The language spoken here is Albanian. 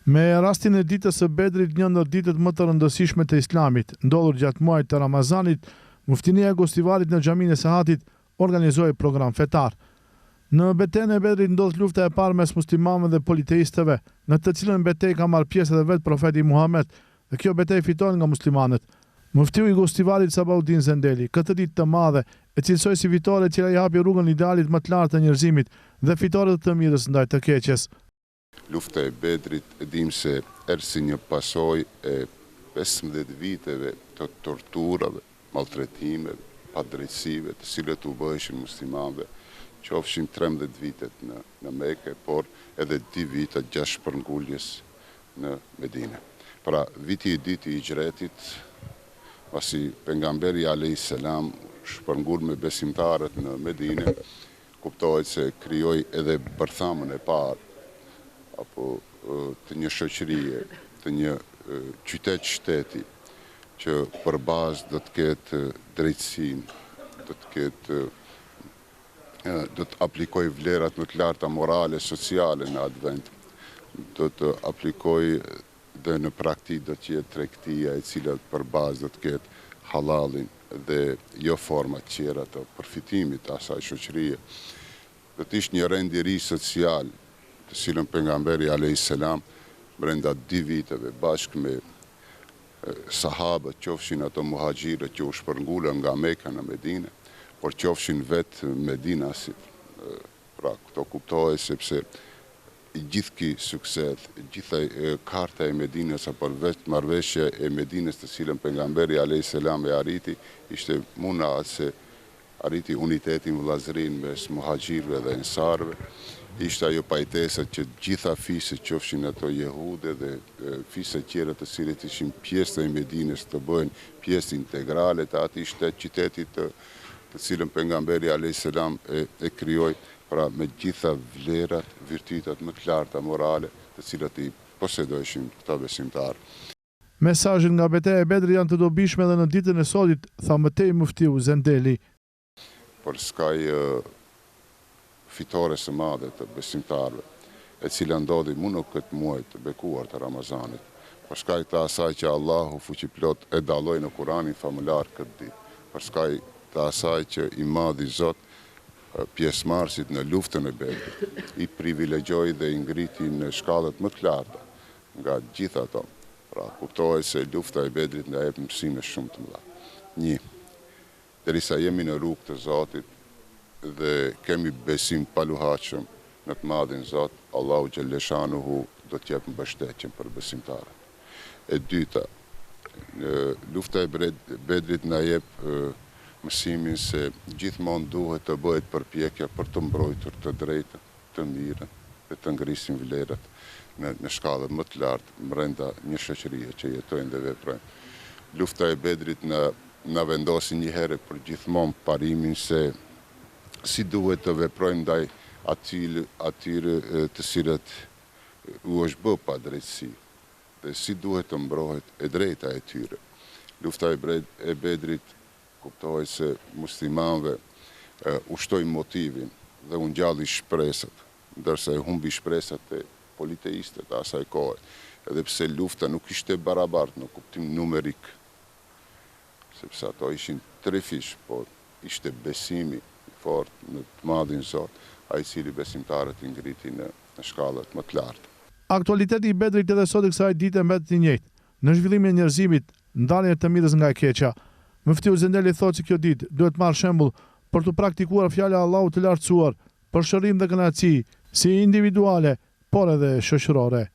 Me rastin e ditës së Bedrit, një ndër ditët më të rëndësishme të Islamit, ndodhur gjatë muajit të Ramazanit, Muftinia e Gostivarit në xhaminë e Sehatit organizoi program fetar. Në betejën e Bedrit ndodh lufta e parë mes muslimanëve dhe politeistëve, në të cilën betejë ka marrë pjesë edhe vetë profeti Muhammed, dhe kjo betejë fitohet nga muslimanët. Muftiu i Gostivarit Sabaudin Zendeli, këtë ditë të madhe, e cilësoi si fitore e cila i hapi rrugën idealit më të lartë të njerëzimit dhe fitore të mirës ndaj të keqes. Lufta e Bedrit e dim se erë si një pasojë e 15 viteve të torturave, maltretimeve, padrejtësive, të cilët u bëheshin muslimanëve, qofshin 13 vitet në Mekë, por edhe 2 vite 6 shpërnguljes në Medinë. Pra, viti i dytë i hijretit, pasi pejgamberi alayhis salam shpërngul me besimtarët në Medinë, kuptohet se krijoi edhe bërthamën e parë apo të një shoqërie, të një qytet-shteti që për bazë do të ketë drejtësinë, do të aplikoj vlerat më të larta morale, sociale në atë vend, do të aplikoj dhe në praktikë do të jetë tregtia e cila për bazë do të ketë halalin dhe jo forma të tjera të përfitimit të asaj shoqërie. Do të ishte një rendiri social të cilën pejgamberi alayhis salam brenda 2 viteve bashkë me sahabët, qofshin ato muhaxhirët që u shpërngulën nga Mekka në Medinë, por qofshin vetë medinasit. Pra, këto kuptohet sepse gjithë ky sukses, gjitha karta e Medinës apo vetë marrëveshja e Medinës të cilën pejgamberi alayhis salam e arriti, ishte muna se arriti unitetin vëllazërin mes muhaxhirëve dhe ensarëve. Ishte ajo pajtesa që gjitha fiset, qofshin ato jehude dhe fiset tjera të cilët ishin pjesë e Medinës të bëhen pjesë integrale të atij qytetit të cilën pejgamberi alayhis salam e krijoi, pra me gjitha vlerat, virtytat më të larta morale të cilat i posedojshin këta besimtarë. Mesazhet nga betejë e Bedrit janë të dobishme edhe në ditën e sodit, tha mëtej muftiu Zendeli. Për skaj fitore së madhe të besimtarëve, e cila ndodhi mu në këtë muaj të bekuar të Ramazanit, për shkak të asaj që Allahu fuqiplot e dalloi në Kur'anin famullar këtë ditë, për shkak të asaj që i madhi Zot pjesëmarrësit në luftën e Bedrit, i privilegjoi dhe i ngriti në shkallët më të larta nga gjitha ato. Pra, kuptohet se lufta e Bedrit na jep mësime shumë të mëdha. 1. Derisa jemi në rrugë të Zotit dhe kemi besim paluhatshëm në të madhin Zot, Allahu xhaleshanuhu do të jap mbështetjen për besimtarët. E dyta, lufta e Bedrit na jep mësimin se gjithmonë duhet të bëhet përpjekja për të mbrojtur të drejtën, të mirën dhe të ngrisim vlerat në shkallë më të lartë brenda një shoqërie që jetojnë dhe veprojnë. Lufta e Bedrit na vendosi një herë për gjithmonë parimin se si duhet të veprojmë ndaj atyre të cilët u është bë pa drejtësi dhe si duhet të mbrohet e drejta e tyre. Lufta e Bedrit kuptohet se muslimanëve ushtoi motivin dhe u ngjalli shpresat, ndërsa e humbi shpresat e politeistët asaj kohe, edhe pse lufta nuk ishte barabartë në kuptim numerik, sepse ato ishin 3 fish, por ishte besimi i fortë në të madhin Zot, ai cili besimtarët i ngriti në shkallët më të larta. Aktualiteti i Bedrit edhe sot kësaj dite mbetet i njëjtë. Në zhvillimin e njerëzimit, ndaljen e të mirës nga e keqja. Muftiu Zendeli thotë se kjo ditë duhet marrë shembull për të praktikuar fjala e Allahut të lartësuar për shërim dhe kënaqësi, si individuale, por edhe shoqërore.